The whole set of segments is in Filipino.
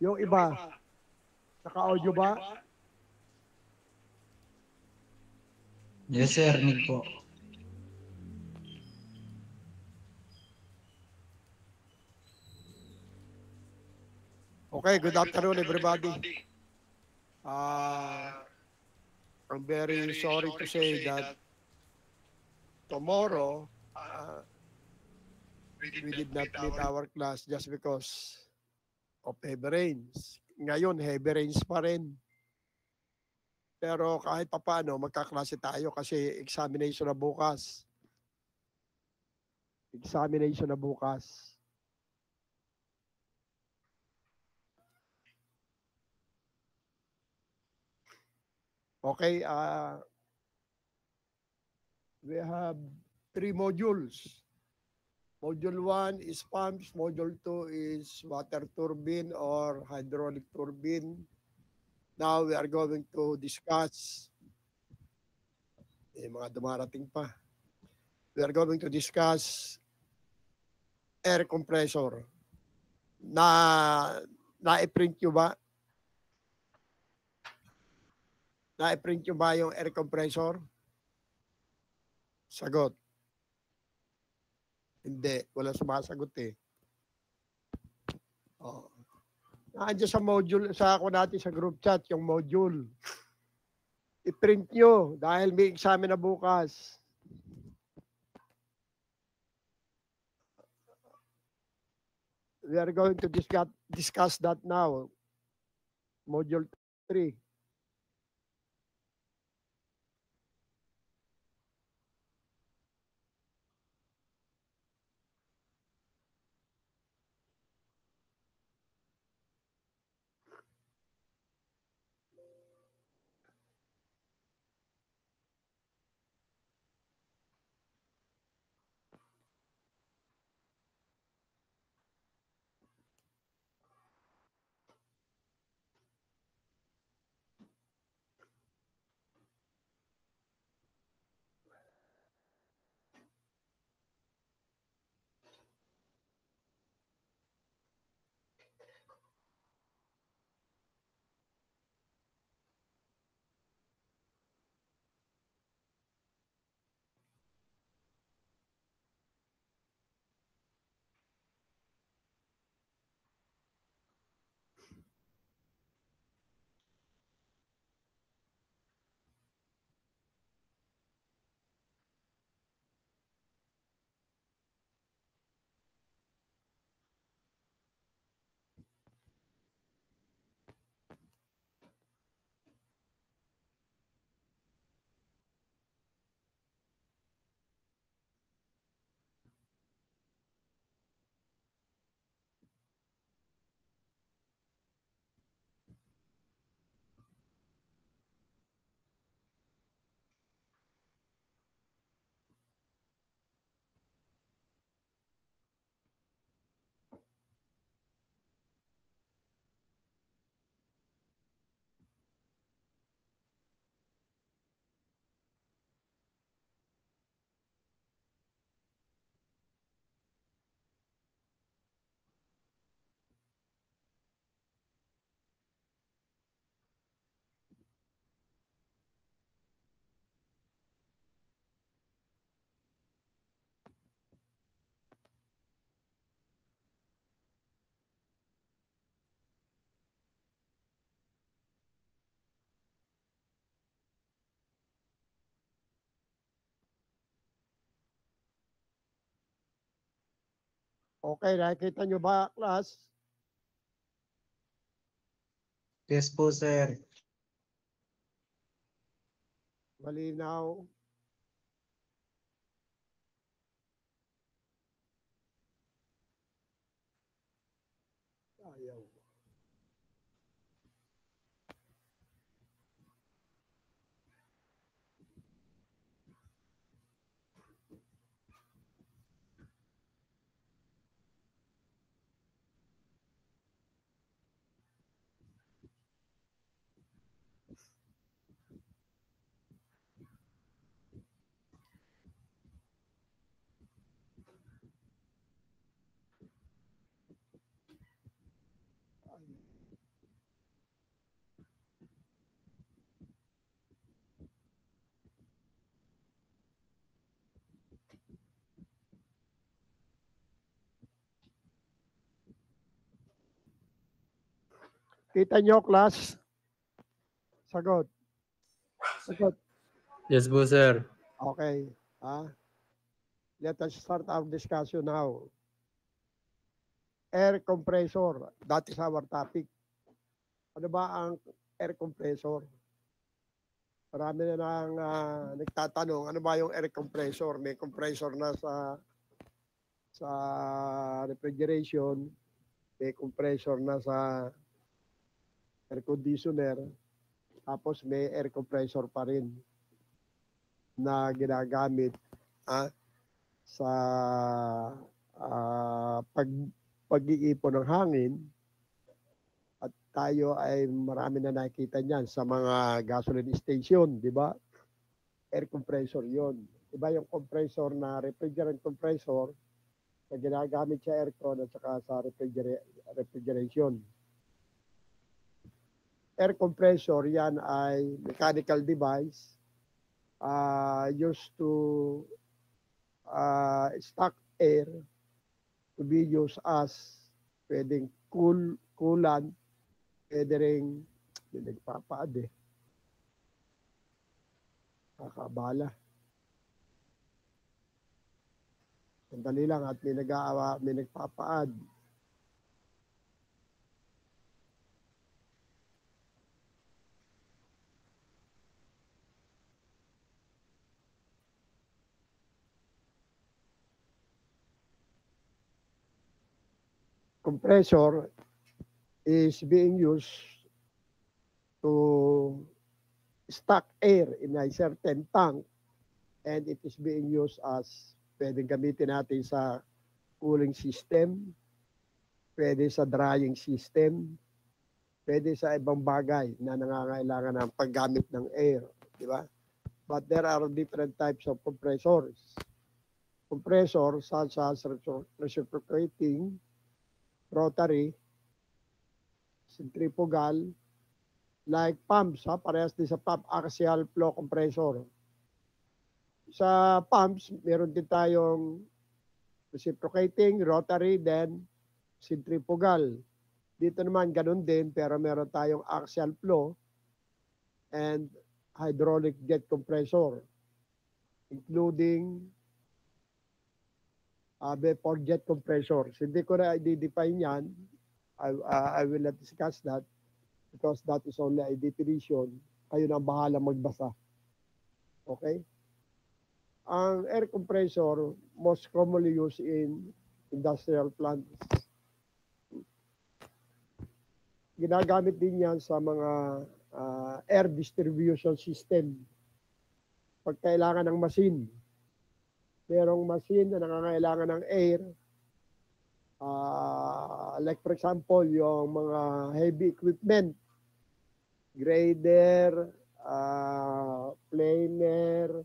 Yung iba, naka-audio ba? Yes, sir. Nig po. Okay, good afternoon everybody. I'm very sorry to say that tomorrow we did not meet our class just because of heavy rains. Ngayon, heavy rains pa rin. Pero kahit papaano, magkaklase tayo kasi examination na bukas. Examination na bukas. Okay, we have 3 modules. Module 1 is pumps, Module 2 is water turbine or hydraulic turbine. Now we are going to discuss, mga dumarating pa. We are going to discuss air compressor. Na-print nyo ba? Na-print nyo ba yung air compressor? Sagot. Hindi, wala sumasagot eh. Oh. Nandiyan sa module, sa ako natin sa group chat, yung module. I-print nyo dahil may examen na bukas. We are going to discuss that now. Module 3. Okay, nakikita nyo ba, class? Yes po, sir. Malinaw. Ayaw. Kita nyo, class? Sagot. Sagot. Yes po, sir. Okay. Let us start our discussion now. Air compressor. That is our topic. Ano ba ang air compressor? Marami na nang nagtatanong, ano ba yung air compressor? May compressor na sa refrigeration, may compressor na sa air conditioner, tapos may air compressor pa rin na ginagamit sa pag-iipon ng hangin. At tayo ay marami na nakikita niyan sa mga gasoline station, di ba? Air compressor yon. Iba yung compressor na refrigerant compressor na ginagamit sa aircon at saka sa refrigeration. Air compressor, yan ay mechanical device used to stock air to be used as pwedeng coolant, pwede rin nagpapaad kakabala. Sandali lang at may nagpapaad. Compressor is being used to stock air in a certain tank, and it is being used as pwedeng gamitin natin sa cooling system, pwede sa drying system, pwede sa ibang bagay na nangangailangan ng paggamit ng air, di ba? But there are different types of compressors. Compressor such as reciprocating, rotary, centrifugal, like pumps, parehas din sa pump, axial flow compressor. Sa pumps, meron din tayong reciprocating, rotary, then centrifugal. Dito naman ganun din, pero meron tayong axial flow and hydraulic jet compressor, including vapor jet compressors. Hindi ko na i-define yan. I will not discuss that because that is only a definition. Kayo na bahala magbasa. Okay? Ang air compressor most commonly used in industrial plants. Ginagamit din yan sa mga air distribution system. Pag kailangan ng machine, merong machine na nangangailangan ng air, like for example, yung mga heavy equipment, grader, planer,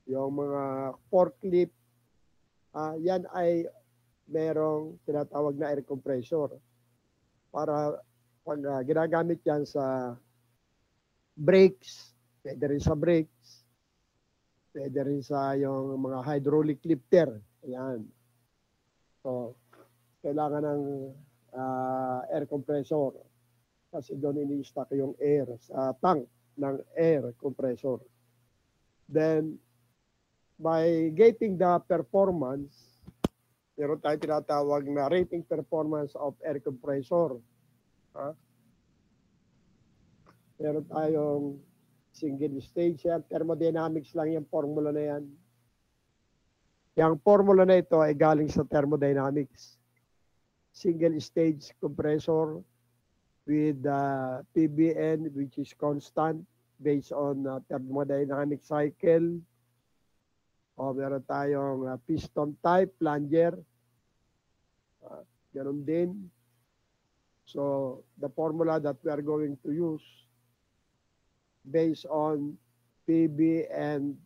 yung mga forklift, yan ay merong tinatawag na air compressor. Para pag ginagamit yan sa brakes, pwede rin sa brakes, pwede rin sa yung mga hydraulic lifter. Ayan. So, kailangan ng air compressor kasi doon ini-stock yung air sa tank ng air compressor. Then, by getting the performance, meron tayong tinatawag na rating performance of air compressor. Meron tayong single stage yan. Thermodynamics lang yung formula na yan. Yung formula na ito ay galing sa thermodynamics. Single stage compressor with PBN which is constant based on thermodynamic cycle. O meron tayong piston type, plunger. Ganun din. So, the formula that we are going to use based on PB and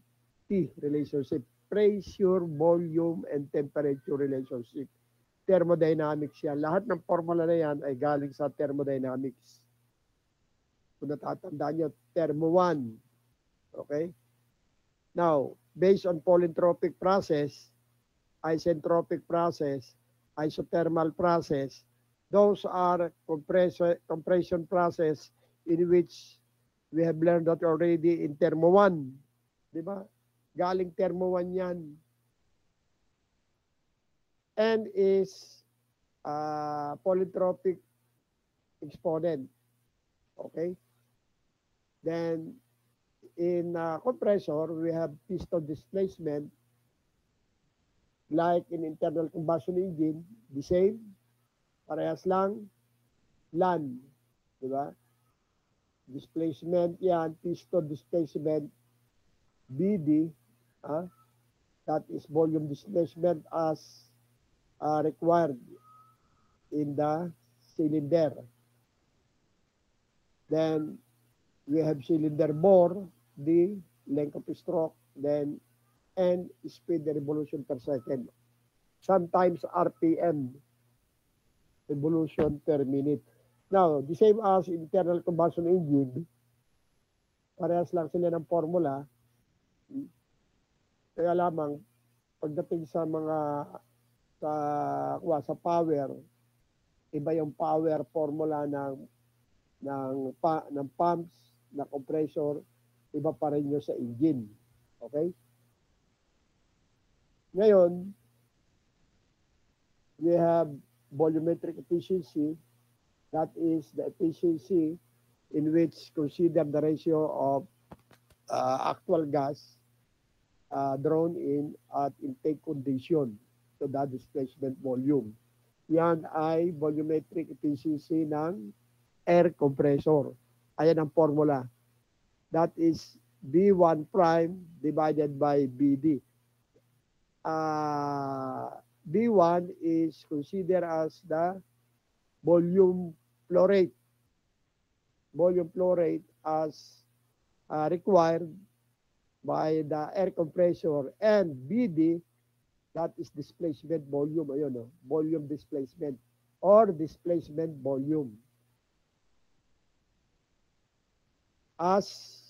T relationship, pressure, volume, and temperature relationship. Thermodynamics yan. Lahat ng formula na yan ay galing sa thermodynamics. Kung natatandaan nyo, Thermo 1. Okay? Now, based on polytropic process, isentropic process, isothermal process, those are compression process in which we have learned that already in Thermo 1. Di ba? Galing Thermo 1 yan. N is polytropic exponent. Okay? Then, in compressor, we have piston displacement. Like in internal combustion engine, the same. Parehas lang. LAN. Di ba? Displacement yan, piston displacement, BD. That is volume displacement as required in the cylinder. Then we have cylinder bore, the length of stroke, then N speed revolution per second. Sometimes RPM, revolution per minute. Now, the same as internal combustion engine, parehas lang sila ng formula. Kaya lamang, pagdating sa mga sa power, iba yung power formula ng pumps, na compressor, iba pa rin yun sa engine. Okay? Ngayon, we have volumetric efficiency. That is the efficiency in which consider the ratio of actual gas drawn in at intake condition to the displacement volume. Yan ay volumetric efficiency ng air compressor. Ayan ang formula. That is B1 prime divided by BD. B1 is considered as the volume flow rate. Volume flow rate as required by the air compressor, and BD, that is displacement volume. Ayun, volume displacement or displacement volume. As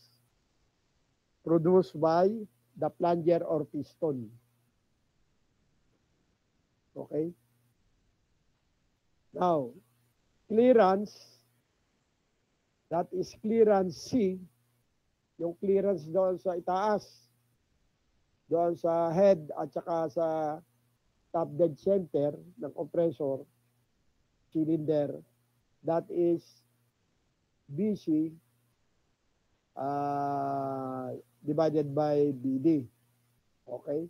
produced by the plunger or piston. Okay? Now, clearance, that is clearance C, yung clearance doon sa itaas, doon sa head at saka sa top dead center ng compressor, cylinder, that is BC divided by BD. Okay?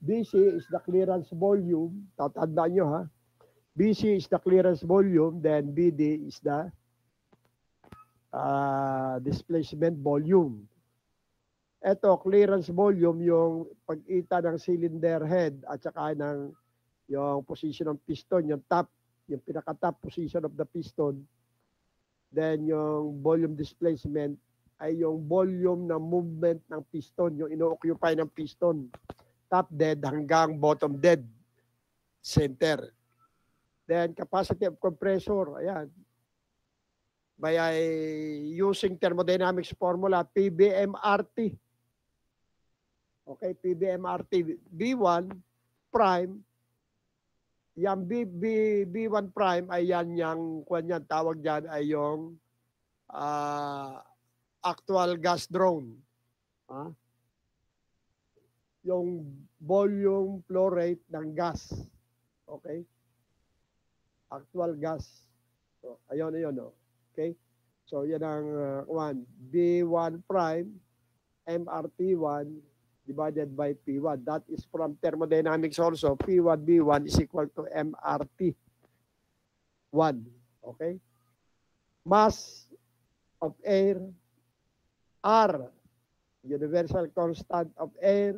BC is the clearance volume. Tatandaan nyo ha. BC is the clearance volume, then BD is the displacement volume. Ito, clearance volume, yung pag-ita ng cylinder head at saka ng yung position ng piston, yung top, yung pinaka-top position of the piston. Then yung volume displacement ay yung volume ng movement ng piston, yung ino-occupy ng piston. Top dead hanggang bottom dead center. Then capacity of compressor, ayan. By using thermodynamics formula, PBMRT. Okay, PBMRT. B1 prime, yung B1 prime ay yan yung tawag dyan ay yung actual gas drone. Yung volume flow rate ng gas. Okay? Actual gas. So, ayun. Okay? So, yan ang B1 prime, MRT1 divided by P1. That is from thermodynamics also. P1, B1 is equal to MRT1. Okay? Mass of air, R, universal constant of air,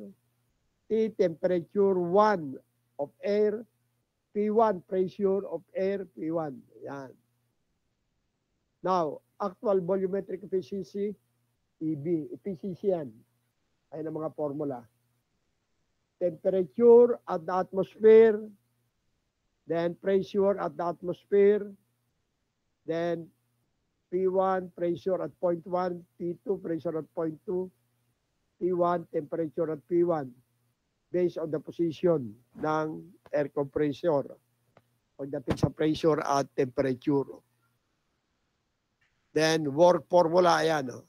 T, temperature 1 of air, P1, pressure of air, P1. Yan. Now, actual volumetric efficiency, EB, efficiency yan. Ayan ang mga formula. Temperature at the atmosphere, then pressure at the atmosphere, then P1, pressure at point 1. P2, pressure at point 2. P1, temperature at P1 based on the position ng air compressor pagdating sa pressure at temperature. Then, work formula, ayan. Oh.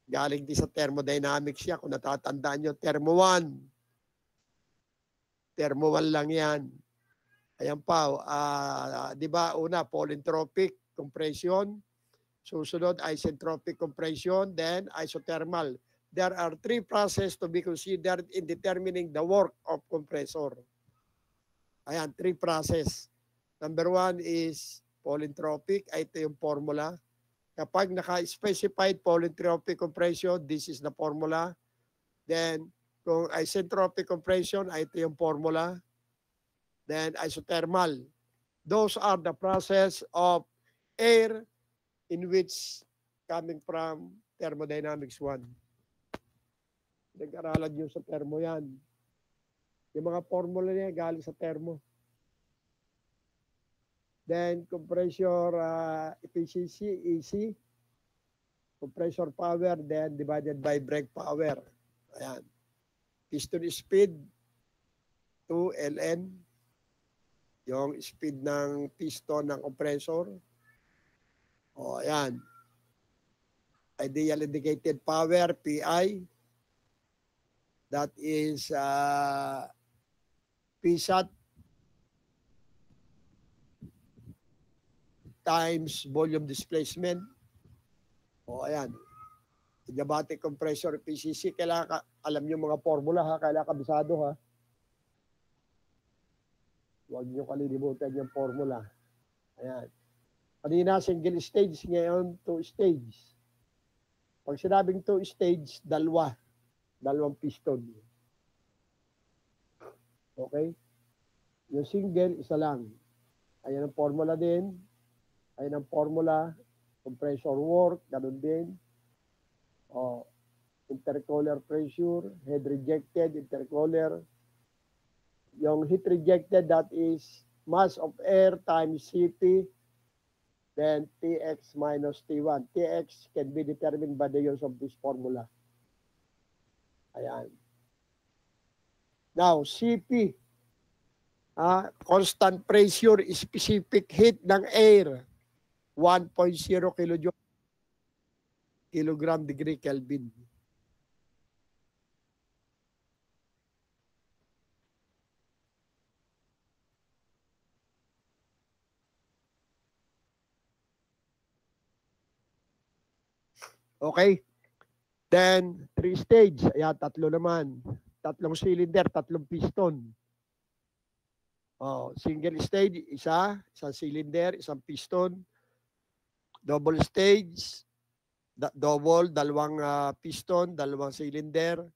Galing din sa thermodynamics yan. Kung natatandaan nyo, thermo 1. Thermo 1 lang yan. Ayan pa, di ba, una, polytropic compression. Susunod, isentropic compression. Then, isothermal. There are 3 processes to be considered in determining the work of compressor. Ayan, 3 process. Number 1 is polytropic. Ito yung formula. Kapag naka-specified polytropic compression, this is the formula. Then, kung isentropic compression, ito yung formula. Then, isothermal. Those are the process of air in which coming from thermodynamics 1. Nag-aralan nyo sa thermo yan. Yung mga formula niya galing sa thermo. Then, compressor efficiency, EC. Compressor power, then divided by brake power. Ayan. Piston speed, 2 ln. Yung speed ng piston ng compressor. O, ayan. Ideal indicated power, PI. That is PSAT times volume displacement. O, ayan. Adiabatic compressor PCC. Kailangan alam nyo mga formula, ha? Kailangan kabisado, ha? Huwag nyo kalilimutan yung formula. Ayan. Kanina, single stage. Ngayon, 2 stage. Pag sinabing 2 stage, dalawang piston. Okay? Yung single, isa lang. Ayan ang formula din. Ayan ang formula. Compressor work, ganun din. O, intercooler pressure, head rejected, intercooler. Yung heat rejected, that is mass of air times Cp, then Tx minus T1. Tx can be determined by the use of this formula. Ayan. Now, Cp, constant pressure, specific heat ng air, 1.0 kilogram degree Kelvin. Okay? Then, 3 stage. Ayan, 3 naman. 3 cylinder, 3 piston. Oh, single stage, isang cylinder, isang piston. Double stage, double, 2 piston, 2 cylinder.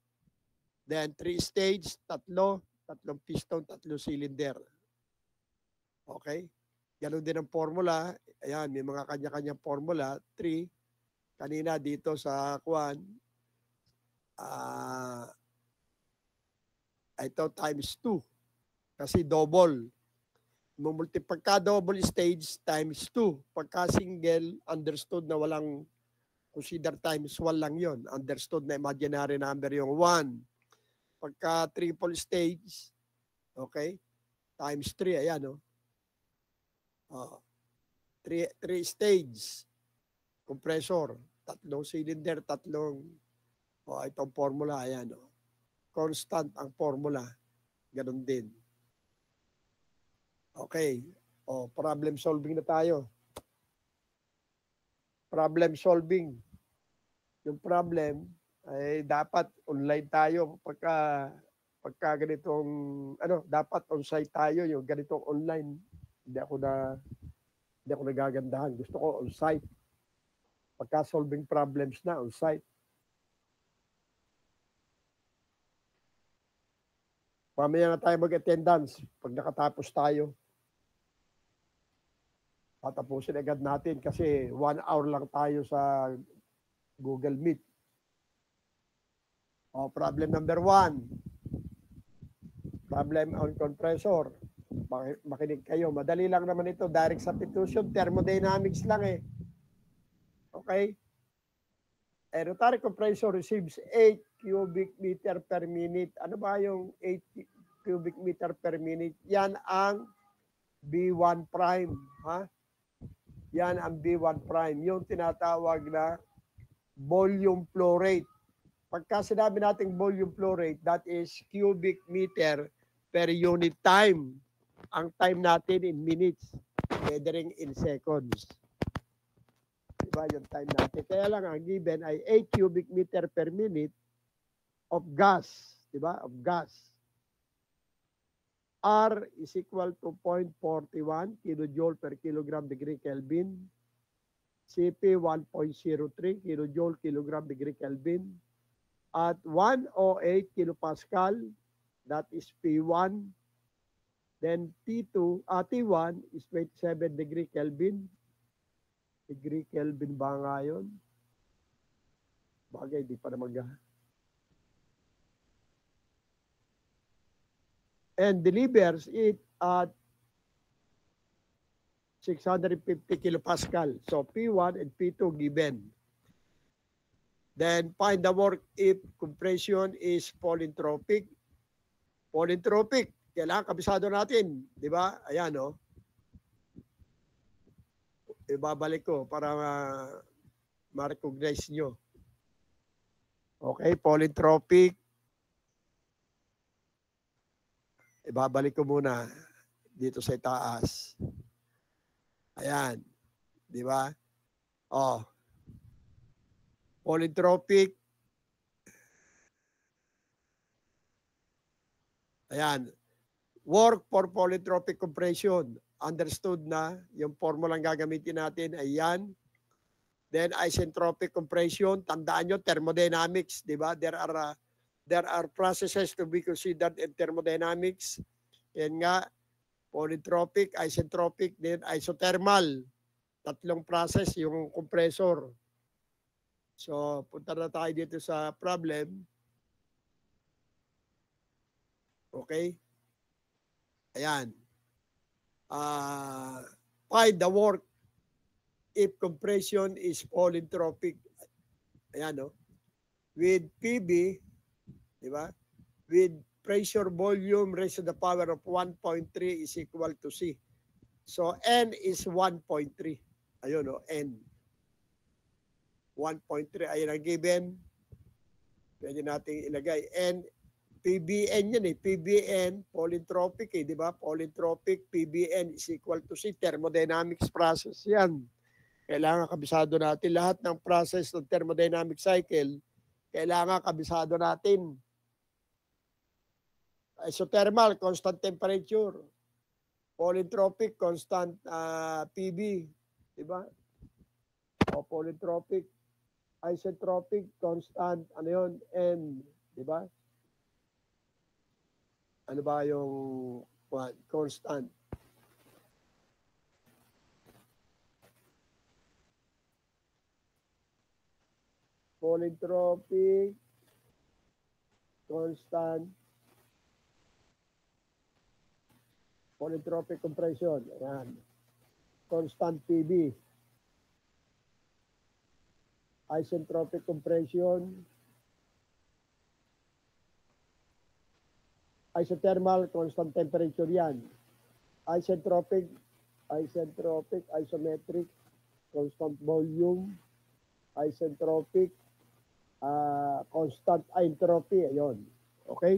Then 3 stage, 3 piston, 3 cylinder. Okay? Ganun din ang formula. Ayan, may mga kanya-kanyang formula. 3. Kanina dito sa Kwan, ito times 2. Kasi double. Pagka double stage, times 2. Pagka single, understood na walang consider times 1 lang yon. Understood na imaginary number yung 1. Pagka triple stage, okay, times 3. Ayan, no? 3 stage. Compressor. 3 cylinder, 3. Itong formula, ayan. Constant ang formula. Ganon din. Okay. Problem solving na tayo. Problem solving. Yung problem ay dapat online tayo pagka ganitong dapat on-site tayo yung ganitong online. Hindi ako nagagandahan. Gusto ko on-site. Pagka solving problems na on-site. Mamaya na tayo mag-attendance pag nakatapos tayo. Tatapusin agad natin kasi 1 hour lang tayo sa Google Meet. Problem number 1. Problem on compressor. Makinig kayo. Madali lang naman ito. Direct substitution. Thermodynamics lang eh. Okay? A rotary compressor receives 8 cubic meter per minute. Ano ba yung 8 cubic meter per minute? Yan ang B1 prime. Ha? Yan ang B1 prime. Yung tinatawag na volume flow rate. Pagka sinabi nating volume flow rate, that is cubic meter per unit time. Ang time natin in minutes. Pwede rin in seconds. Diba yung time natin? Kaya lang ang given ay 8 cubic meter per minute of gas. Diba? Of gas. R is equal to 0.41 kilojoule per kilogram degree Kelvin. CP 1.03 kilojoule kilogram degree Kelvin. At 108 kilopascal, that is P1. Then T1 is 27 degree Kelvin. Degree Kelvin ba nga yun? Bagay, di pa naman and delivers it at 650 kilopascal. So P1 and P2 given. Then find the work if compression is polytropic. Polytropic, kailangan kabisado natin, di ba? Ayan, no? Ibabalik ko para ma-recognize nyo. Okay, polytropic. Ibabalik ko muna dito sa itaas. Ayan. Di ba? Oh. Polytropic. Ayan. Work for polytropic compression. Understood na yung formula ang gagamitin natin ay yan. Then isentropic compression. Tandaan nyo, thermodynamics. Di ba? There are processes to be considered in thermodynamics. Yan nga, polytropic, isentropic, then isothermal. Tatlong process yung compressor. So, punta na tayo dito sa problem. Okay? Ayan. Find the work if compression is polytropic. Ayan, no? With PB, di ba? With pressure volume raised to the power of 1.3 is equal to C. So, N is 1.3. Ayun, no? N. 1.3. Ayun ang given. Pwede natin ilagay. N, PBN yan eh. PBN, polytropic eh. Di ba? Polytropic, PBN is equal to C. Thermodynamics process yan. Kailangan kabisado natin. Lahat ng process ng thermodynamic cycle, kailangan kabisado natin. Isothermal, constant temperature. Polytropic, constant PB. Diba? O polytropic. Isentropic, constant, ano yun? N. Diba? Ano ba yung constant? Polytropic, constant, polytropic compression. Ayan. Constant PB. Isentropic compression. Isothermal, constant temperature yan. Isentropic, isometric, constant volume. Isentropic, constant entropy. Ayun. Okay?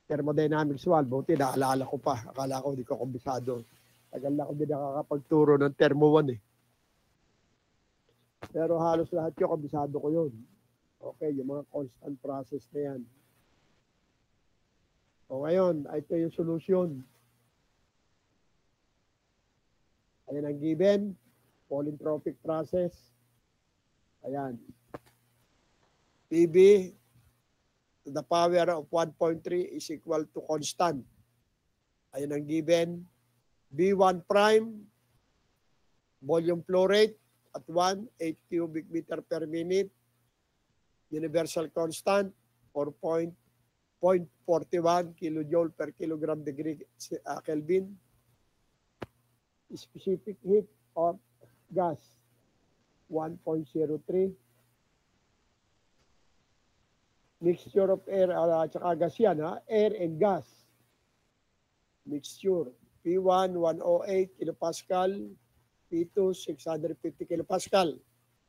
Thermodynamics 1. Buti, naalala ko pa. Akala ko, hindi ko kumbisado. Tagal na ako din nakakapagturo ng Thermo 1 eh. Pero halos lahat yung kumbisado ko yun. Okay, yung mga constant process na yan. O ngayon, ito yung solution. Ayan ang given. Polytropic process. Ayan. PB to the power of 1.3 is equal to constant. Ayan ang given. B1 prime, volume flow rate at 8 cubic meter per minute. Universal constant, 4.41 kilojoule per kilogram degree Kelvin. Specific heat of gas. 1.03. Mixture of air at saka gas yan, ha? Air and gas. Mixture. P1, 108 kilopascal. P2, 650 kilopascal.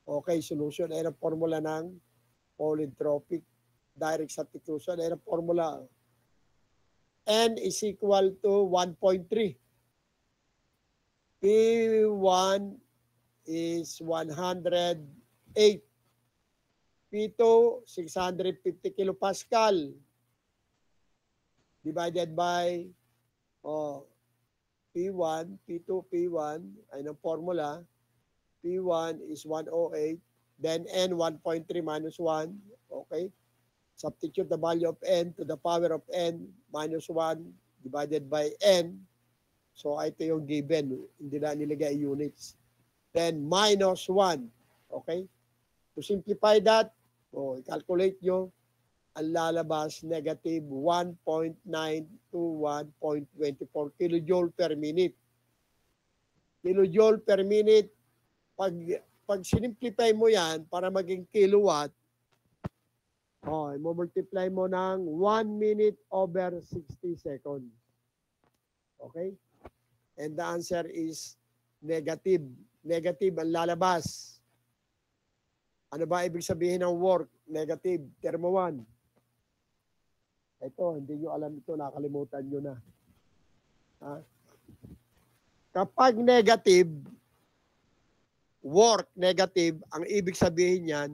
Okay, solution. Ayan ang formula ng polytropic direct substitution. Ayan ang formula. N is equal to 1.3. P1 is 108. P2, 650 kilopascal. Divided by P1, P2, P1, ay ng formula. P1 is 108. Then N, 1.3 minus 1. Okay. Substitute the value of N to the power of N minus 1 divided by N. So, ito yung given. Hindi na nilagay units. Then, minus 1. Okay? To simplify that, calculate nyo, ang lalabas negative 1.9 to 1.24 kilojoule per minute. Kilojoule per minute, pag sinimplify mo yan para maging kilowatt, multiply mo ng 1 minute over 60 seconds. Okay? And the answer is negative. Negative ang lalabas. Ano ba ibig sabihin ng work? Negative. Termo 1. Ito, hindi nyo alam ito. Nakalimutan nyo na. Ha? Kapag negative, work negative, ang ibig sabihin yan,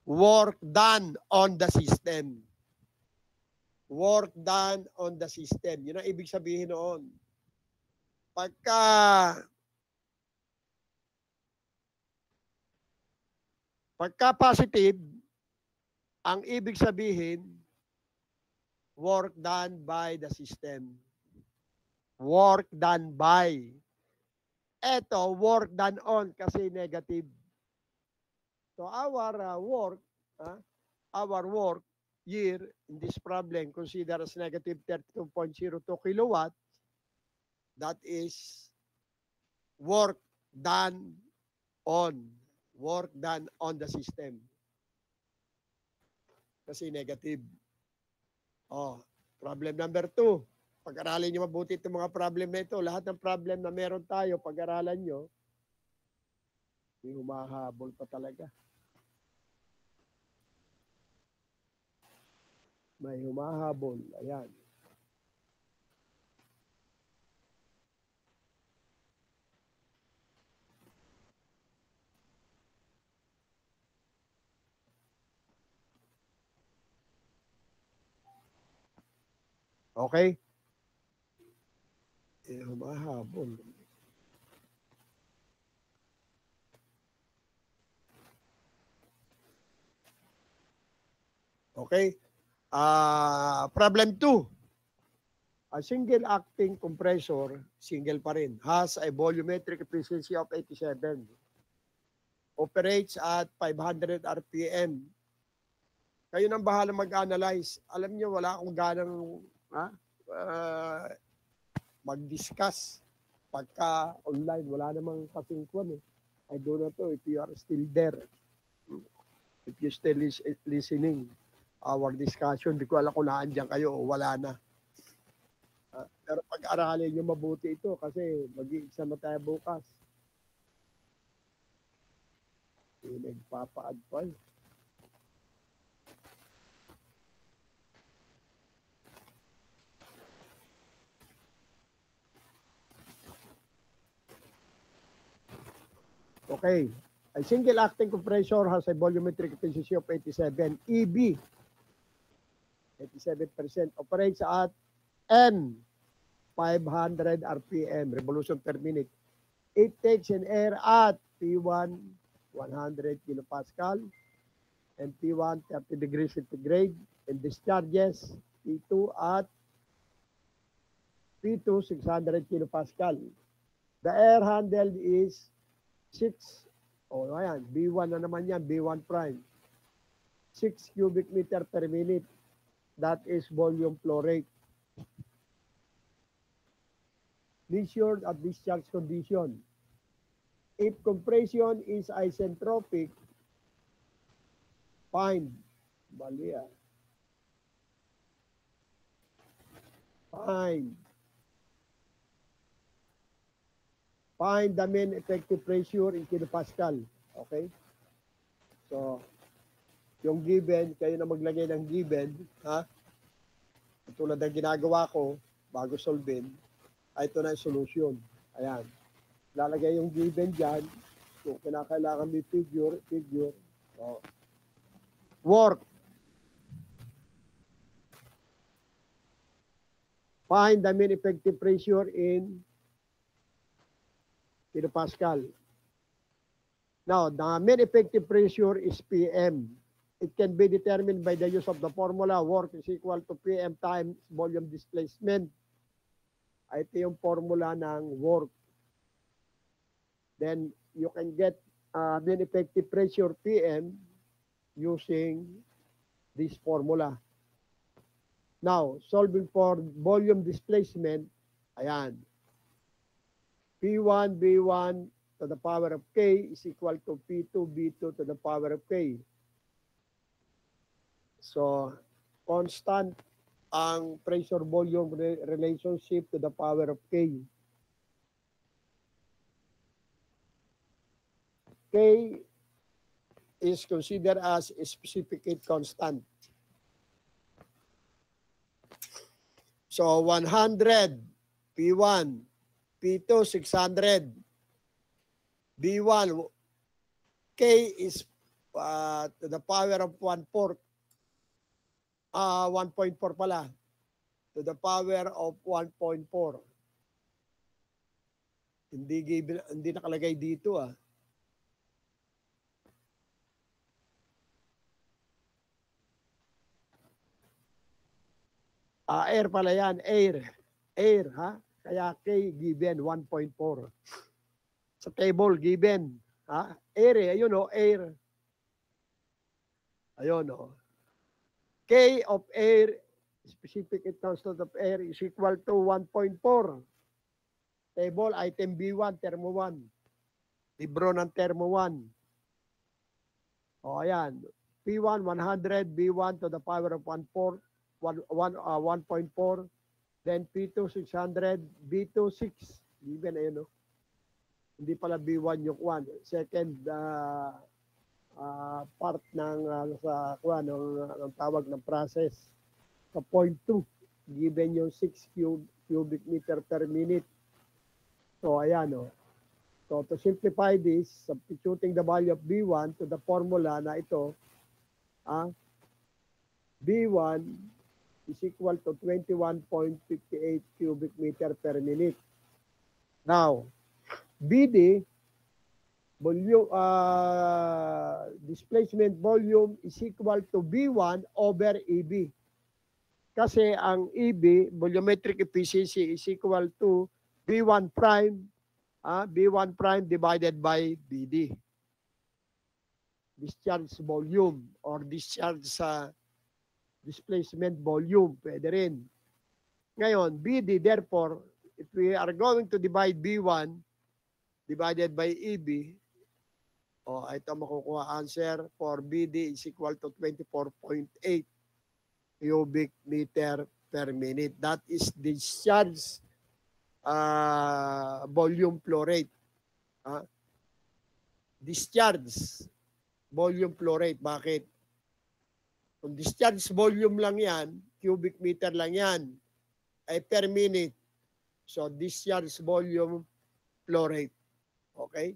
work done on the system. Work done on the system. Yun ang ibig sabihin noon. Pagka positive, ang ibig sabihin, work done by the system. Work done by. Ito, work done on kasi negative. So our work year in this problem consider as negative 32.02 kilowatt. That is work done on the system. Kasi negative. Problem number 2. Pag-aralin nyo mabuti itong mga problem na ito. Lahat ng problem na meron tayo, pag-aralan nyo, may humahabol pa talaga. May humahabol. Ayan. Okay? Humahabol. Okay? Problem 2. A single acting compressor, single pa rin, has a volumetric efficiency of 87. Operates at 500 RPM. Kayo nang bahala mag-analyze. Alam niyo, wala akong ganang mag-discuss pagka online. Wala namang kasingkwan. I don't know if you are still there. If you still listening our discussion, di ko alam kung naandyan kayo o wala na. Pero pag-aralin nyo mabuti ito kasi mag-i-exam na tayo bukas. Nagpapa-add pa. Okay. A single acting compressor has a volumetric efficiency of 87. EB, 87%. Operates at N, 500 RPM, revolution per minute. It takes in air at P1, 100 kilopascal, and P1, 30 degrees centigrade, and discharges P2 at P2, 600 kilopascal. The air handled is 6, ayan, B1 na naman yan, B1 prime. 6 cubic meter per minute. That is volume flow rate. Measured at discharge condition. If compression is isentropic, find, mali ah. Find the mean effective pressure in kilopascal. Okay? So, yung given, kayo na maglagay ng given, ha? Tulad ng ginagawa ko, bago solvein, ay ito na yung solution. Ayan. Lalagay yung given dyan. Kung kinakailangan may figure. So, work. Find the mean effective pressure in kilopascal. Now, the mean effective pressure is PM. It can be determined by the use of the formula work is equal to PM times volume displacement. Ito yung formula ng work. Then, you can get mean effective pressure PM using this formula. Now, solving for volume displacement, ayan. P1, B1 to the power of K is equal to P2, B2 to the power of K. So, constant ang pressure-volume relationship to the power of K. K is considered as a specific heat constant. So, 100, P1, P2, 600, B1, K is to the power of 1/4. 1.4 pala. To the power of 1.4. Hindi nakalagay dito ah. Air pala yan. Air, ha? Kaya K given 1.4. Sa table, given. Ha? Air eh. Ayun o, air. Ayun o. K of air, specific heat constant of air is equal to 1.4. Table, item B1, thermo 1. Libro ng thermo 1. O, ayan. P1, 100, B1 to the power of 1.4. Then P2, 600, B2, 6. Given, ayun o. Hindi pala B1 yung 1. Second part ng ng tawag ng process. Sa point 2, given yung 6 cubic meter per minute. So, ayan o. So, to simplify this, substituting the value of B1 to the formula na ito, B1 is equal to 21.58 cubic meter per minute. Now, BD, volume, displacement volume is equal to B1 over EB. Kasi ang EB, volumetric efficiency, is equal to B1 prime, B1 prime divided by BD. Discharge volume or discharge sa displacement volume, pwede rin. Ngayon, BD, therefore, if we are going to divide B1 divided by EB, ito makukuha answer for BD is equal to 24.8 cubic meter per minute. That is discharge volume flow rate. Discharge volume flow rate. Bakit? Kung discharge volume lang yan, cubic meter lang yan, ay per minute. So, discharge volume flow rate. Okay?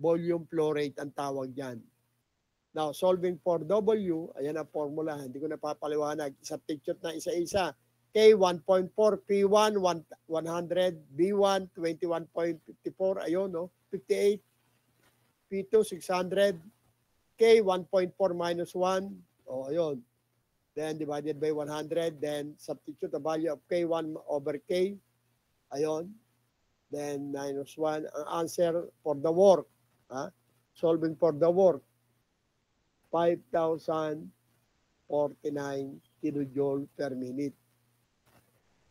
Volume flow rate ang tawag dyan. Now, solving for W, ayan ang formula. Hindi ko napapaliwanag. Substitute na isa-isa. K, 1.4, P1, 100, B1, 21.54, ayun, no? 58, P2, 600, K, 1.4 minus 1, ayun. Then, divided by 100, then substitute the value of K1 over K, ayun. Then, minus 1, ang answer for the work, solving for the work, 5,049 kilojoule per minute.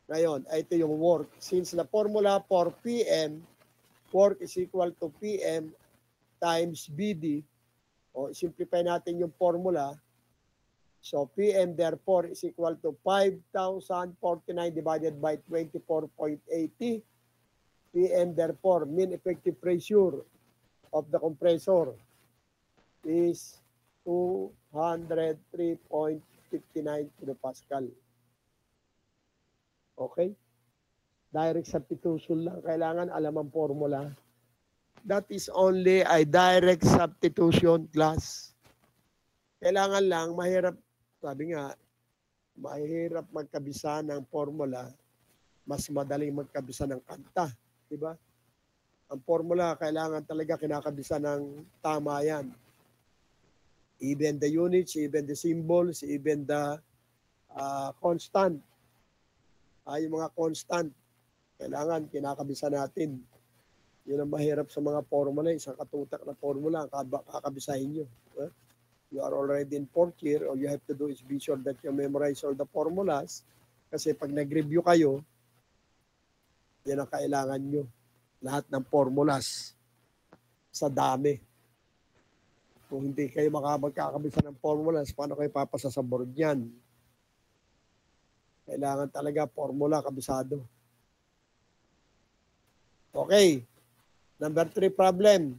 Ngayon, ito yung work. Since the formula for PM, work is equal to PM times BD. O simplify natin yung formula. So PM therefore is equal to 5,049 divided by 24.80. PM therefore mean effective pressure of the compressor is 203.59 kilopascal. Okay? Direct substitution lang. Kailangan alam ang formula. That is only a direct substitution class. Kailangan lang, mahirap, sabi nga, mahirap magkabisa ng formula, mas madaling magkabisa ng kanta. Diba? Ang formula, kailangan talaga kinakabisa ng tama yan. Even the units, even the symbols, even the constant. Yung mga constant, kailangan kinakabisa natin. Yun ang mahirap sa mga formula. Isang katutak na formula, kakabisahin nyo. You are already in 4th year, all you have to do is be sure that you memorize all the formulas. Kasi pag nag-review kayo, yan ang kailangan nyo. Lahat ng formulas sa dami. Kung hindi kayo magkakabisa ng formulas, paano kayo papasa sa board yan? Kailangan talaga formula kabisado. Okay. Number 3 problem.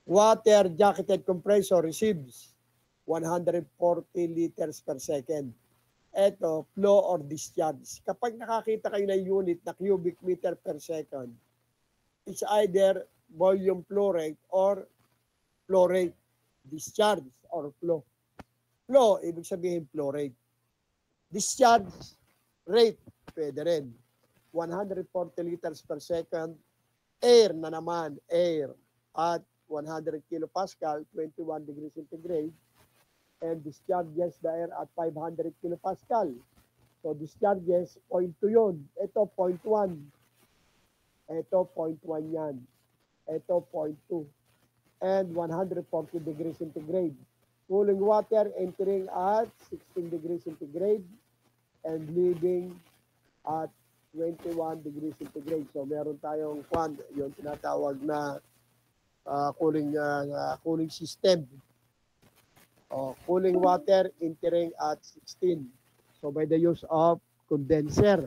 Water jacketed compressor receives 140 liters per second. Ito, flow or discharge. Kapag nakakita kayo ng unit na cubic meter per second, it's either volume flow rate or flow rate. Discharge or flow. Flow, ibig sabihin flow rate. Discharge rate, pwede rin. 140 liters per second. Air na naman, air at 100 kilopascal, 21 degrees centigrade, and discharges the air at 500 kilopascal. So discharges, 0.2 yun. Ito, 0.1. Ito, 0.1 yan. Ito, 0.2. And 140 degrees centigrade. Cooling water entering at 16 degrees centigrade and leaving at 21 degrees centigrade. So meron tayong yung tinatawag na cooling system. Cooling water entering at 16. So by the use of condenser,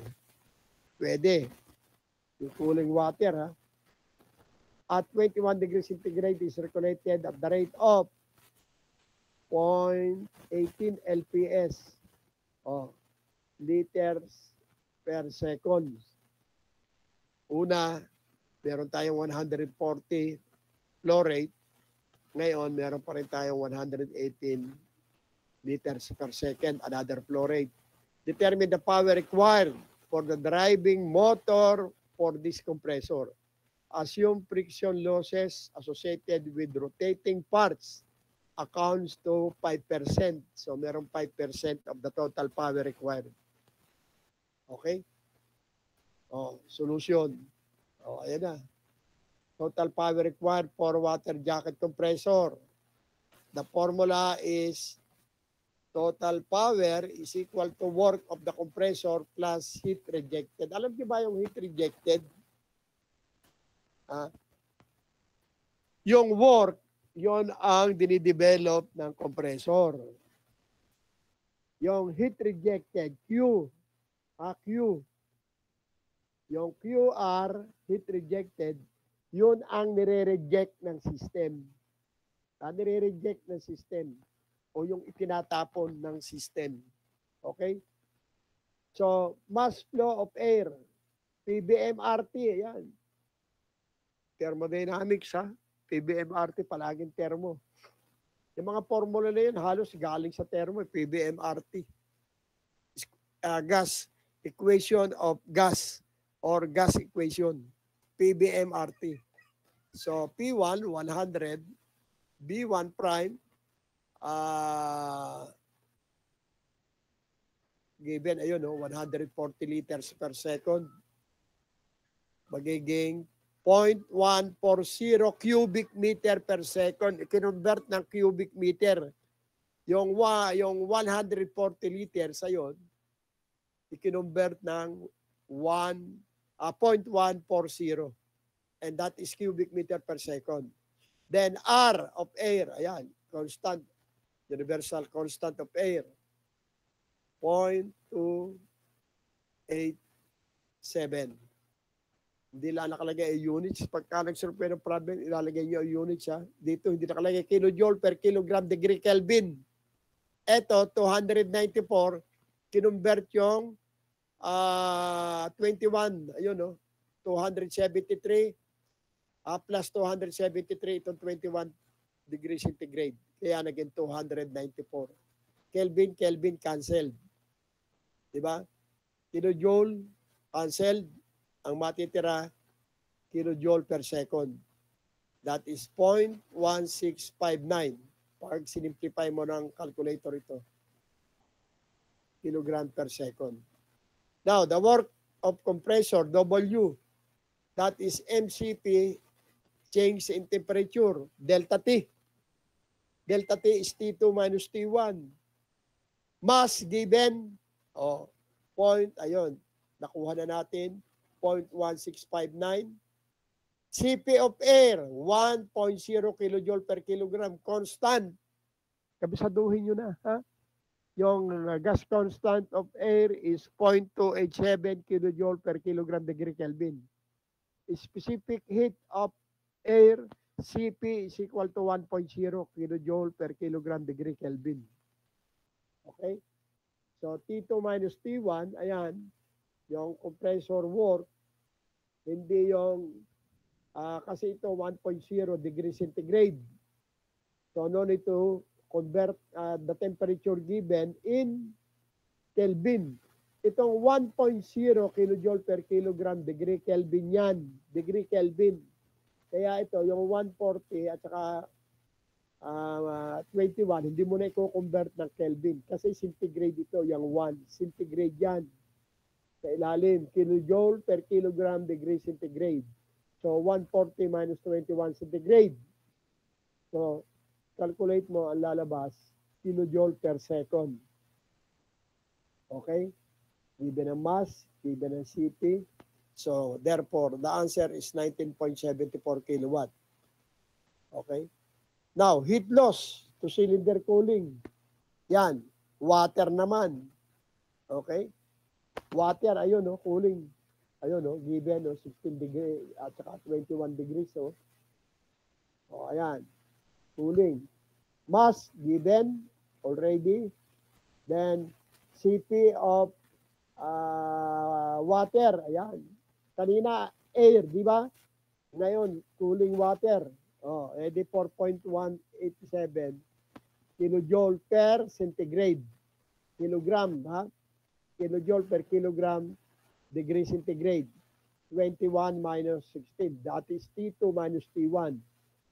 pwede. Yung cooling water, at 21 degrees centigrade is circulated at the rate of 0.18 LPS. Liters per second. Una, meron tayong 140 flow rate. Ngayon, meron pa rin tayong 118 liters per second, another flow rate. Determine the power required for the driving motor for this compressor. Assume friction losses associated with rotating parts accounts to 5%. So, meron 5% of the total power required. Okay? Solution. Ayan na. Total power required for water jacket compressor. The formula is total power is equal to work of the compressor plus heat rejected. Alam niyo ba yung heat rejected? Yung work, yon ang dinidevelop ng compressor. Yung heat rejected, Q. Yung QR, heat rejected, yun ang nire-reject ng system. Nire-reject ng system o yung itinatapon ng system. Okay? So, mass flow of air, PBMRT, yan. Thermodynamics, PBMRT, palaging termo. Yung mga formula na yun, halos galing sa termo, PBMRT. Gas, equation of gas or gas equation, PBMRT. So, P1, 100, B1 prime, given, 140 liters per second, magiging 0.140 cubic meter per second. I-convert ng cubic meter. Yung 140 liters, ayun, i-convert ng 0.140. and that is cubic meter per second. Then R of air, ayan, constant, universal constant of air, 0.287. Hindi lang nakalagay ay units. Pagka nagsurvey ng problem, ilalagay nyo ang units. Ha? Dito, hindi nakalagay kilojoule per kilogram degree Kelvin. Ito, 294, kinumbert yung 21, ayun no, 273 plus 273, itong 21 degrees centigrade. Kaya naging 294. Kelvin, Kelvin canceled. Diba? Kilojoule, canceled. Ang matitira, kilojoule per second. That is 0.1659. Pag sinimplify mo ng calculator ito. Kilogram per second. Now, the work of compressor, W, that is MCP, change in temperature, delta T. Delta T is T2 minus T1. Mass given, point, ayun, nakuha na natin, 0.1659. CP of air, 1.0 kilojoule per kilogram, constant. Kabisaduhin nyo na, ha? Yung gas constant of air is 0.287 kilojoule per kilogram degree Kelvin. Specific heat of air, CP is equal to 1.0 kilojoule per kilogram degree Kelvin. Okay? So, T2 minus T1, ayan, yung compressor work, hindi yung, kasi ito 1.0 degree centigrade. So, no need to convert the temperature given in Kelvin. Itong 1.0 kilojoule per kilogram degree Kelvin yan. Degree Kelvin. Kaya ito, yung 140 at saka 21, hindi mo na i-convert ng Kelvin. Kasi centigrade ito, yung 1. Centigrade yan. Sa ilalim, kilojoule per kilogram degree centigrade. So, 140 minus 21 centigrade. So, calculate mo ang lalabas, kilojoule per second. Okay? Given ang mass, given ang CP. So, therefore, the answer is 19.74 kilowatt. Okay? Now, heat loss to cylinder cooling. Yan. Water naman. Okay? Water, ayun, no, cooling. Ayun, no, given, no, 16 degrees at saka 21 degrees, so. O, ayan. Cooling. Mass, given, already. Then, CP of water, ayan. Kanina, air, di ba? Ngayon, cooling water. O, edi 4.187 kilojoule per centigrade. Kilogram, ha? Kilojoule per kilogram degree centigrade. 21 minus 16. That is T2 minus T1.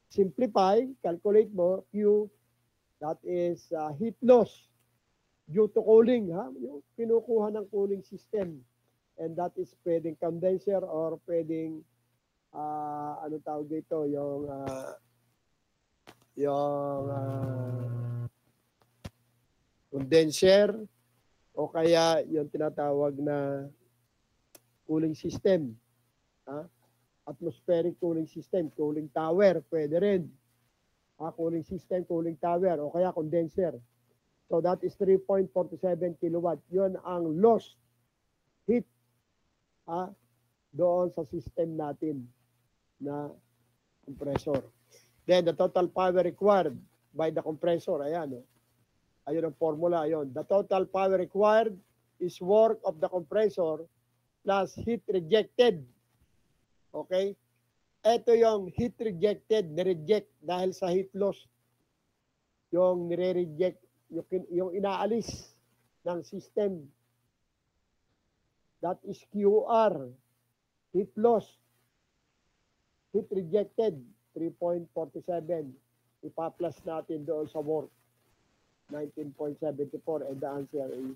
Simplify, calculate mo, Q, that is heat loss due to cooling. Ha? Yung kinukuha ng cooling system. And that is pwedeng condenser or pwedeng, ano tawag dito, yung condenser, o kaya yung tinatawag na cooling system. Atmospheric cooling system, cooling tower, pwede rin. Cooling system, cooling tower, o kaya condenser. So that is 3.47 kilowatt. Yun ang lost heat doon sa system natin na compressor. Then the total power required by the compressor, ayan, ayun ang formula, ayun. The total power required is work of the compressor plus heat rejected. Okay? Ito yung heat rejected, nireject dahil sa heat loss. Yung nire-reject, yung inaalis ng system. That is QR. Heat loss. Heat rejected, 3.47. Ipa-plus natin doon sa work. 19.74, and the answer is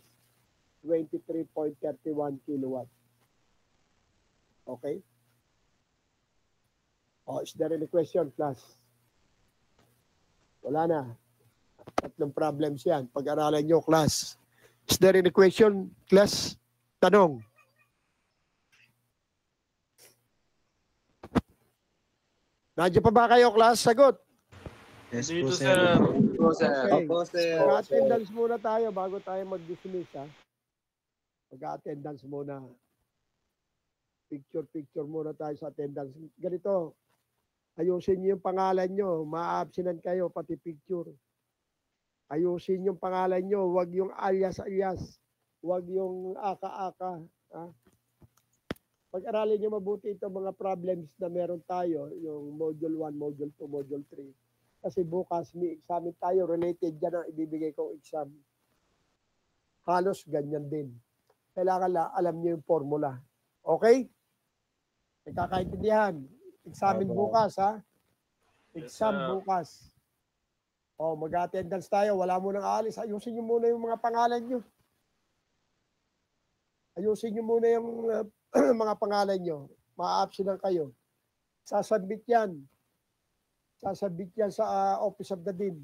23.31 kilowatt. Okay? Is there any question, class? Wala na. Tatlong problems yan. Pag-aralan nyo, class. Is there any question, class? Tanong. Nandiyan pa ba kayo, class? Sagot. Yes po, Dito, sir. sir. Opo, sir. Okay. Opo, sir. Mag-attendance muna tayo bago tayo mag-dismiss, ha? Mag-attendance muna. Picture muna tayo sa attendance. Ganito, ayusin niyo yung pangalan niyo. Ma-absenan kayo, pati picture. Ayusin yung pangalan niyo. Huwag yung alias-alias. Huwag yung aka-aka. Ha? Pag-aralin niyo mabuti itong mga problems na meron tayo, yung Module 1, Module 2, Module 3. Kasi bukas may examen tayo, related dyan ang ibibigay kong exam. Halos ganyan din. Kailangan alam niyo yung formula. Okay? Nagkakaintindihan. Examen bukas, ha? Exam bukas. O, mag-attendance tayo. Wala mo nang aalis. Ayusin niyo muna yung mga pangalan niyo. Ayusin niyo muna yung mga pangalan nyo. Ma-absent kayo. Sasubmit yan. Sasubmit yan sa Office of the Dean.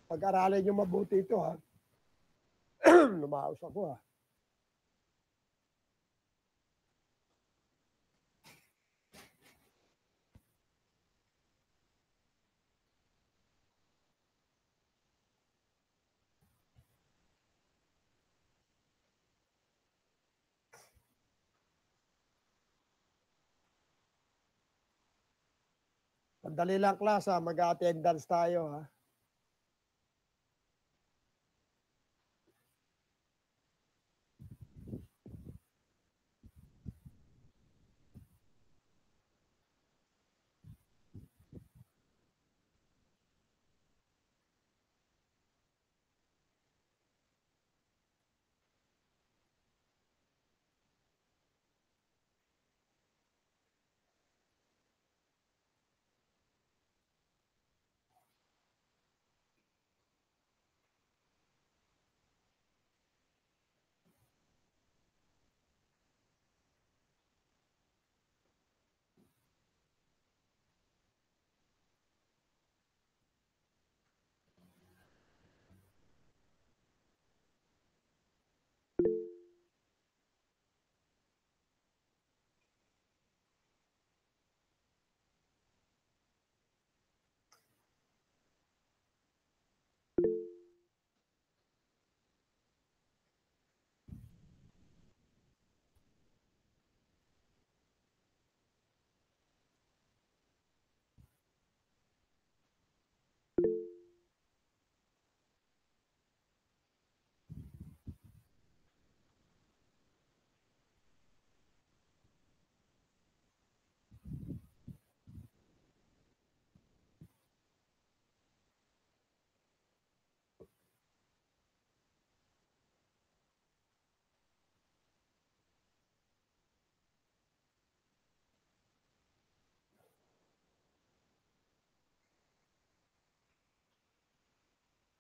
Pag-aralan nyo mabuti ito, ha? Lumaos ako, ha? Sandali lang, class, ha? Mag-attendance tayo, ha?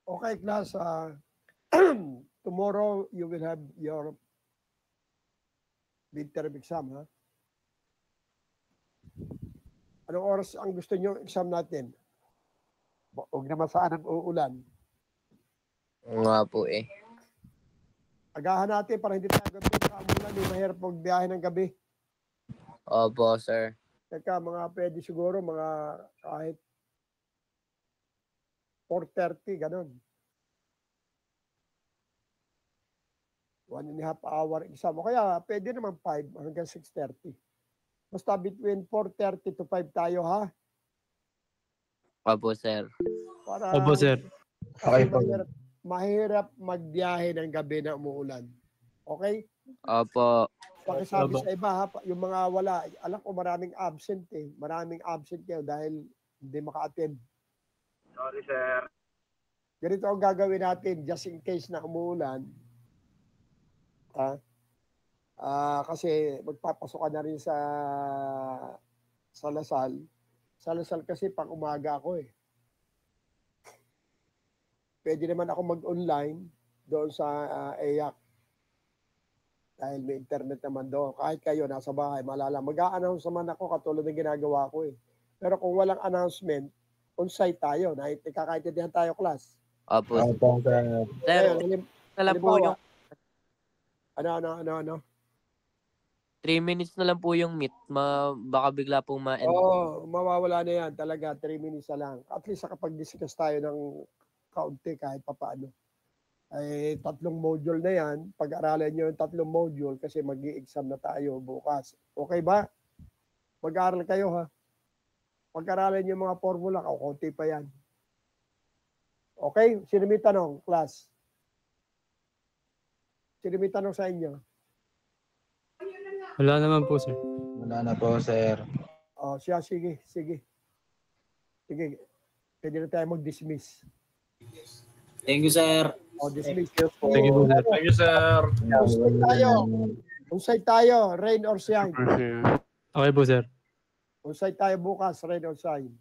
Okay, class. Tomorrow, you will have your midterm exam, ha? Anong oras ang gusto nyo exam natin? Huwag naman saan ang uulan. Nga po eh. Agahan natin para hindi tayo gabi sa umulan. May mahirap magbiyahe ng gabi. Opo, sir. Teka, mga pwede siguro, mga kahit 4:30, ganun. 1.5 hour exam. O kaya, pwede naman 5 hanggang 6:30. Basta between 4:30 to 5 tayo, ha? Opo, sir. Para, Opo, sir. kasi mahirap magbiyahe ng gabi na umuulan. Okay? Opo. Pakisabi Opo. sa iba, ha? Yung mga wala. Alam ko maraming absent eh. Maraming absent kayo dahil hindi maka-attend. Sorry, sir. Ganito ang gagawin natin just in case na umuulan. Kasi magpapasok ka na rin sa Lasal. Sa Lasal kasi pang umaga ako eh. Pwede naman ako mag-online doon sa EYAC. Dahil may internet naman doon. Kahit kayo nasa bahay, malala. Mag-a-announce naman ako katulad ng ginagawa ko eh. Pero kung walang announcement, on-site tayo. Nakakaintindihan tayo, class. Opo, sir. Opo, sir. Sir, Ngayon, tala po halimbawa, yung... Ano? 3 minutes na lang po yung meet. Baka bigla pong ma-end. Oo, mawawala na yan talaga. 3 minutes na lang. At least nakapag-discuss tayo ng kaunti kahit papaano. Ay 3 module na yan. Pag-aralan nyo yung 3 module kasi mag-i-exam na tayo bukas. Okay ba? Mag-aaral kayo ha. Pag-aralan yung mga formula, kaunti pa yan. Okay? Sino may tanong, class? Sino may tanong sa inyo? Wala naman po, sir. Wala na po, sir. Oh, siya, sige. Sige. Pwede na tayo mag-dismiss. Thank you, sir. Oh, dismiss. Thank you po, sir. Thank you, sir. Usay tayo. Usay tayo. Rain or shine. Okay po, sir. Usay tayo bukas. Rain or shine.